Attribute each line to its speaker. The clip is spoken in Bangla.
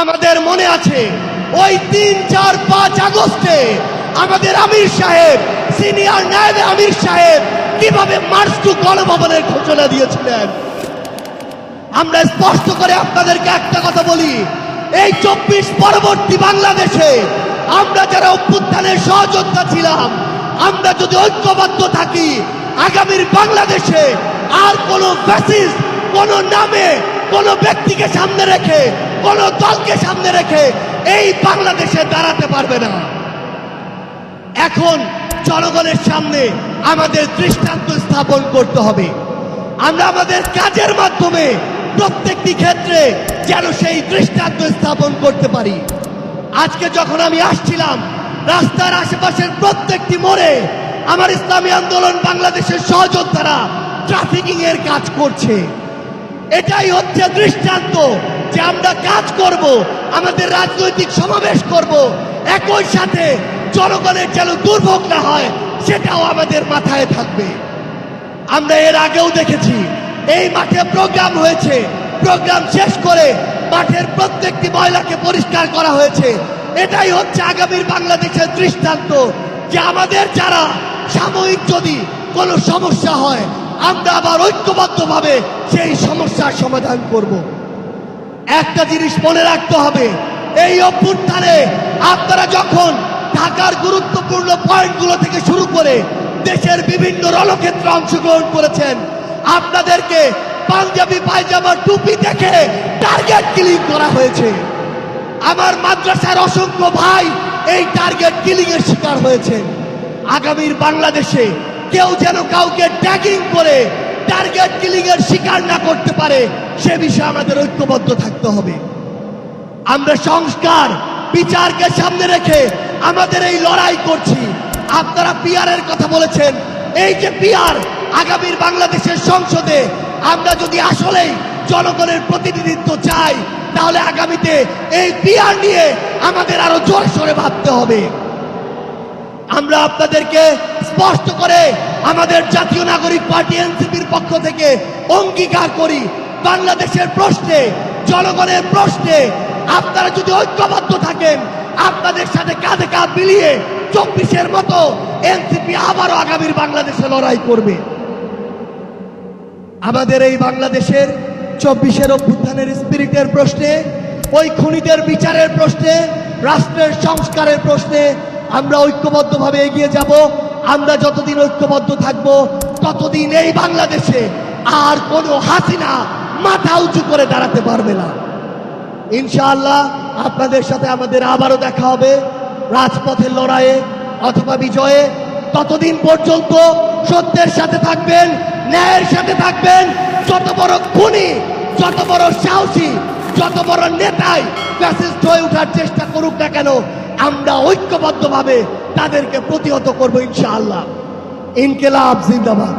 Speaker 1: আমাদের মনে আছে ওই ৩, ৪, ৫ আগস্টে আমাদের আমির সাহেব, সিনিয়র নায়েবে আমির সাহেব কিভাবে মার্চ টু গণভবনের ঘোষণা দিয়েছিলেন। আমরা স্পষ্ট করে আপনাদেরকে একটা কথা বলি, এই ২৪ পরবর্তী বাংলাদেশে আমরা যারা অভ্যুত্থানের সহযোদ্ধা ছিলাম, আমরা যদি ঐক্যবদ্ধ থাকি, আগামীর বাংলাদেশে আর কোনো ফ্যাসিস্ট, কোনো নামে, কোনো ব্যক্তিকে সামনে রেখে, কোনো দলকে সামনে রেখে এই বাংলাদেশে দাঁড়াতে পারবে না। এখন জনগণের সামনে আমাদের দৃষ্টান্ত স্থাপন করতে হবে। আমরা আমাদের কাজের মাধ্যমে প্রত্যেকটি ক্ষেত্রে যেন সেই দৃষ্টান্ত স্থাপন করতে পারি। আজকে যখন আমি আসছিলাম, রাস্তার আশেপাশের প্রত্যেকটি মোড়ে আমার ইসলামী আন্দোলন বাংলাদেশের সহযোদ্ধারা ট্রাফিকিং এর কাজ করছে। এটাই হচ্ছে দৃষ্টান্ত যে আমরা কাজ করব, আমাদের রাজনৈতিক সমাবেশ করব, একই সাথে জনগণের যেন দুর্ভোগ না হয় সেটাও আমাদের মাথায় থাকবে। আমরা এর আগেও দেখেছি এই মাঠে প্রোগ্রাম হয়েছে, প্রোগ্রাম শেষ করে মাঠের প্রত্যেকটি ময়লাকে পরিষ্কার করা হয়েছে। এটাই হচ্ছে আগামীর বাংলাদেশের দৃষ্টান্ত যে আমাদের যারা সাময়িক যদি কোনো সমস্যা হয়, আমরা আবার ঐক্যবদ্ধভাবে সেই সমস্যার সমাধান করব। একটা জিনিস মনে রাখতে হবে, এই অভ্যুত্থানে আপনারা যখন ঢাকার গুরুত্বপূর্ণ পয়েন্টগুলো থেকে শুরু করে দেশের বিভিন্ন রণক্ষেত্রে অংশগ্রহণ করেছেন, আপনাদেরকে পাঞ্জাবি পায়জামা টুপি দেখে টার্গেট কিলিং করা হয়েছে। আমার মাদ্রাসার অসংখ্য ভাই এই টার্গেট কিলিং এর শিকার হয়েছে। আগামীর বাংলাদেশে কেউ যেন কাউকে ট্যাগিং করে টার্গেট কিলিং এর শিকার না করতে পারে সে বিষয়ে আমাদের ঐক্যবদ্ধ থাকতে হবে। আমরা সংস্কার, বিচারকে সামনে রেখে আমাদের এই লড়াই করছি। আপনারা পিআরের কথা বলেছেন, এই যে পিআর, আগামীর বাংলাদেশের সংসদে আমরা যদি আসলেই জনগণের প্রতিনিধিত্ব চাই, তাহলে আগামীতে এই পিআর নিয়ে আমাদের আরো জোরে সোরে ভাবতে হবে। আমরা আপনাদেরকে স্পষ্ট করে আমাদের জাতীয় নাগরিক পার্টি এনসিপির পক্ষ থেকে অঙ্গীকার করি, বাংলাদেশের প্রশ্নে, জনগণের প্রশ্নে আপনারা যদি ঐক্যবদ্ধ থাকেন, আপনাদের সাথে কাঁধে কাঁধ মিলিয়ে ২৪-এর মতো এনসিপি আবারও আগামীর বাংলাদেশে লড়াই করবে। আমাদের এই বাংলাদেশের ২৪-এর অভ্যুত্থানের স্পিরিটের প্রশ্নে, ওই খুনিদের বিচারের প্রশ্নে, রাষ্ট্রের সংস্কারের প্রশ্নে আমরা ঐক্যবদ্ধভাবে এগিয়ে যাব। আমরা যতদিন ঐক্যবদ্ধ থাকব, ততদিন এই বাংলাদেশে আর কোনো হাসিনা মাথা উঁচু করে দাঁড়াতে পারবে না। ইনশাআল্লাহ আপনাদের সাথে আমাদের আবারও দেখা হবে রাজপথের লড়াইয়ে অথবা বিজয়ে। ততদিন পর্যন্ত সত্যের সাথে থাকবেন, ন্যায়ের সাথে থাকবেন। যত বড় খুনি, যত বড় সাহসী, যত বড় নেতাই ফ্যাসিস্ট হয়ে ওঠার চেষ্টা করুক না কেন, আমরা ঐক্যবদ্ধভাবে তাদেরকে প্রতিহত করবো ইনশাআল্লাহ। ইনকিলাব জিন্দাবাদ।